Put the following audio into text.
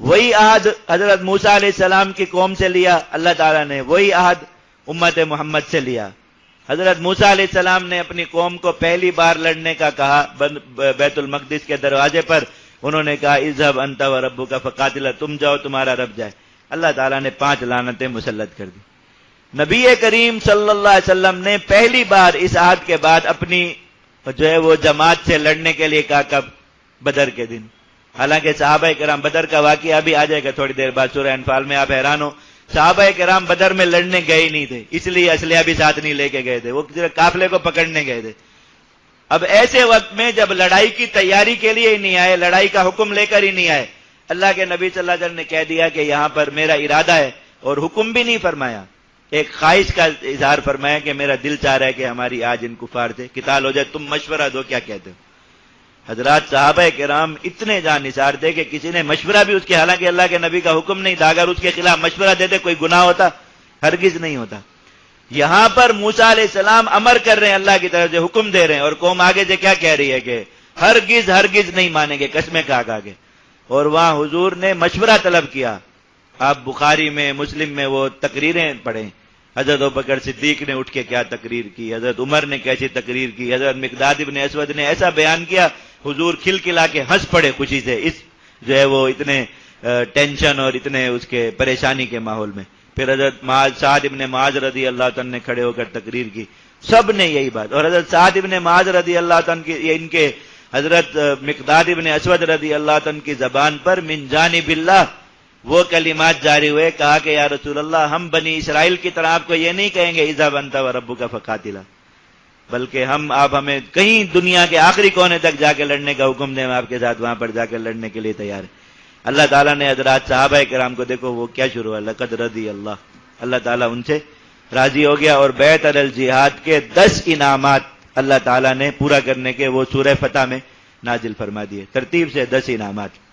وہی عہد حضرت موسیٰ علیہ السلام کی قوم سے لیا اللہ تعالیٰ نے، وہی عہد امت محمد سے لیا۔ حضرت موسیٰ علیہ السلام نے اپنی قوم کو پہلی بار لڑنے کا کہا بیت المقدس کے دروازے پر، انہوں نے کہا اذهب انت وربک فقاتلا، تم جاؤ تمہارا رب جائے۔ اللہ تعالیٰ نے 5 لعنتیں مسلط کر دی۔ نبی کریم صلی اللہ علیہ وسلم نے پہلی بار اس عہد کے بعد اپنی جو ہے وہ جماعت سے لڑنے کے لیے کہا، کب؟ بدر کے دن۔ حالانکہ صحابہ کرام، بدر کا واقعہ بھی آ جائے گا تھوڑی دیر بعد سورہ انفال میں، آپ حیران ہو، صحابہ کرام بدر میں لڑنے گئے ہی نہیں تھے، اس لیے اسلحہ بھی ساتھ نہیں لے کے گئے تھے، وہ صرف قافلے کو پکڑنے گئے تھے۔ اب ایسے وقت میں جب لڑائی کی تیاری کے لیے ہی نہیں آئے، لڑائی کا حکم لے کر ہی نہیں آئے، اللہ کے نبی صلی اللہ علیہ وسلم نے کہہ دیا کہ یہاں پر میرا ارادہ ہے، اور حکم بھی نہیں فرمایا، ایک خواہش کا اظہار فرمایا کہ میرا دل چاہ رہا ہے کہ ہماری آج ان کفار سے قتال ہو جائے، تم مشورہ دو کیا کہتے ہو۔ حضرات صحابہ کرام اتنے جان نثار تھے کہ کسی نے مشورہ بھی اس کے، حالانکہ اللہ کے نبی کا حکم نہیں تھا، اگر اس کے خلاف مشورہ دیتے کوئی گناہ ہوتا؟ ہرگز نہیں ہوتا۔ یہاں پر موسیٰ علیہ السلام امر کر رہے ہیں، اللہ کی طرف سے حکم دے رہے ہیں، اور قوم آگے سے کیا کہہ رہی ہے کہ ہرگز ہرگز نہیں مانیں گے، قسمیں کھا کھا کے۔ اور وہاں حضور نے مشورہ طلب کیا۔ آپ بخاری میں، مسلم میں وہ تقریریں پڑھیں، حضرت ابوبکر صدیق نے اٹھ کے کیا تقریر کی، حضرت عمر نے کیسی تقریر کی، حضرت مقداد ابن اسود نے ایسا بیان کیا، حضور کھل کھلا کے ہنس پڑے خوشی سے، اس جو ہے وہ اتنے ٹینشن اور اتنے اس کے پریشانی کے ماحول میں۔ پھر حضرت سعد ابن معاذ رضی اللہ عنہ نے کھڑے ہو کر تقریر کی، سب نے یہی بات۔ اور حضرت سعد ابن معاذ رضی اللہ عنہ کی، ان کے حضرت مقداد ابن اسود رضی اللہ عنہ کی زبان پر من جانب اللہ وہ کلمات جاری ہوئے، کہا کہ یا رسول اللہ، ہم بنی اسرائیل کی طرح آپ کو یہ نہیں کہیں گے اذهب انت وربک فقاتلا، بلکہ آپ ہمیں کہیں دنیا کے آخری کونے تک جا کے لڑنے کا حکم دیں، ہم آپ کے ساتھ وہاں پر جا کے لڑنے کے لیے تیار ہیں۔ اللہ تعالیٰ نے حضرات صحابہ کرام کو دیکھو وہ کیا شروع ہے، لقد رضی اللہ تعالیٰ ان سے راضی ہو گیا، اور بیعت علی الجہاد کے 10 انعامات اللہ تعالیٰ نے پورا کرنے کے وہ سورہ فتح میں نازل فرما دیے، ترتیب سے 10 انعامات۔